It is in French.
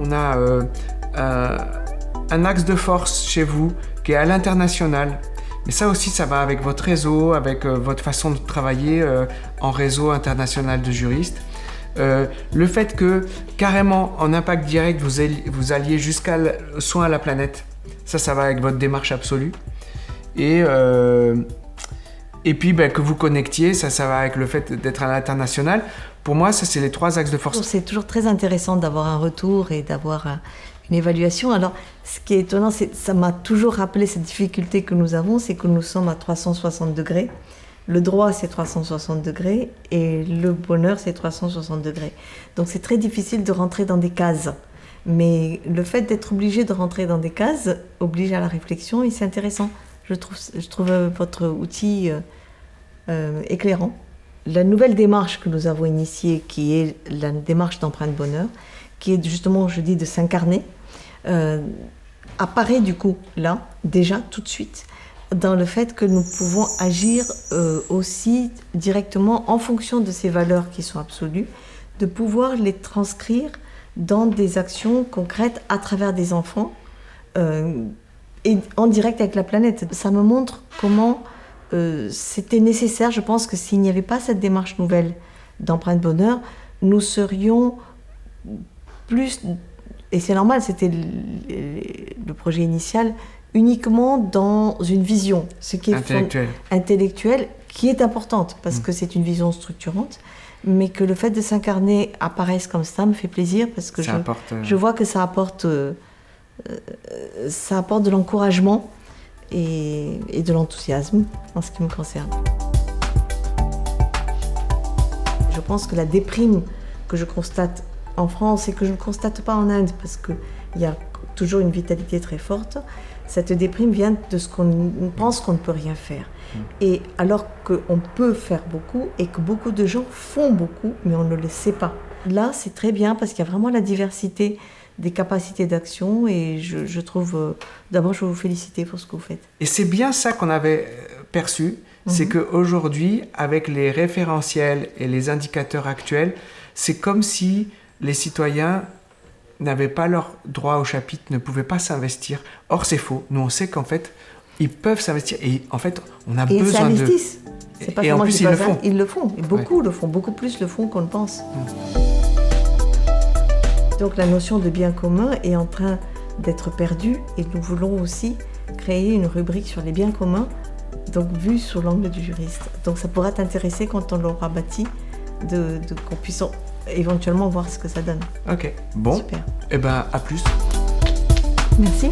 on a un axe de force chez vous qui est à l'international. Mais ça aussi, ça va avec votre réseau, avec votre façon de travailler en réseau international de juristes. Le fait que, carrément, en impact direct, vous alliez jusqu'à soin à la planète, ça va avec votre démarche absolue. Et puis, que vous connectiez, ça va avec le fait d'être à l'international. Pour moi, ça, c'est les 3 axes de force. C'est toujours très intéressant d'avoir un retour et d'avoir une évaluation. Alors, ce qui est étonnant, ça m'a toujours rappelé cette difficulté que nous avons, c'est que nous sommes à 360 degrés. Le droit, c'est 360 degrés et le bonheur, c'est 360 degrés. Donc, c'est très difficile de rentrer dans des cases. Mais le fait d'être obligé de rentrer dans des cases oblige à la réflexion et c'est intéressant. Je trouve votre outil éclairant. La nouvelle démarche que nous avons initiée, qui est la démarche d'empreinte bonheur, qui est justement, je dis, de s'incarner, apparaît du coup là, déjà, tout de suite, dans le fait que nous pouvons agir aussi directement en fonction de ces valeurs qui sont absolues, de pouvoir les transcrire dans des actions concrètes à travers des enfants et en direct avec la planète. Ça me montre comment c'était nécessaire. Je pense que s'il n'y avait pas cette démarche nouvelle d'empreinte bonheur, nous serions plus, et c'est normal, c'était le projet initial, uniquement dans une vision, ce qui est intellectuelle, qui est importante parce que c'est une vision structurante, mais que le fait de s'incarner apparaisse comme ça me fait plaisir parce que je vois que ça apporte de l'encouragement et de l'enthousiasme en ce qui me concerne. Je pense que la déprime que je constate en France et que je ne constate pas en Inde parce qu'il y a toujours une vitalité très forte, cette déprime vient de ce qu'on pense qu'on ne peut rien faire. Et alors qu'on peut faire beaucoup et que beaucoup de gens font beaucoup, mais on ne le sait pas. Là, c'est très bien parce qu'il y a vraiment la diversité des capacités d'action et je trouve... D'abord, je veux vous féliciter pour ce que vous faites. Et c'est bien ça qu'on avait perçu, c'est qu'aujourd'hui, avec les référentiels et les indicateurs actuels, c'est comme si les citoyens n'avaient pas leur droit au chapitre, ne pouvaient pas s'investir. Or, c'est faux. Nous, on sait qu'en fait, ils peuvent s'investir et en fait, on a besoin de... Et ils s'investissent. Et en plus, ils le font. Ils le font. Et beaucoup le font. Beaucoup plus le font qu'on le pense. Donc, la notion de bien commun est en train d'être perdue et nous voulons aussi créer une rubrique sur les biens communs, donc vue sous l'angle du juriste. Donc, ça pourra t'intéresser quand on l'aura bâti, qu'on puisse éventuellement voir ce que ça donne. Ok. Bon. Super. Eh ben, à plus. Merci.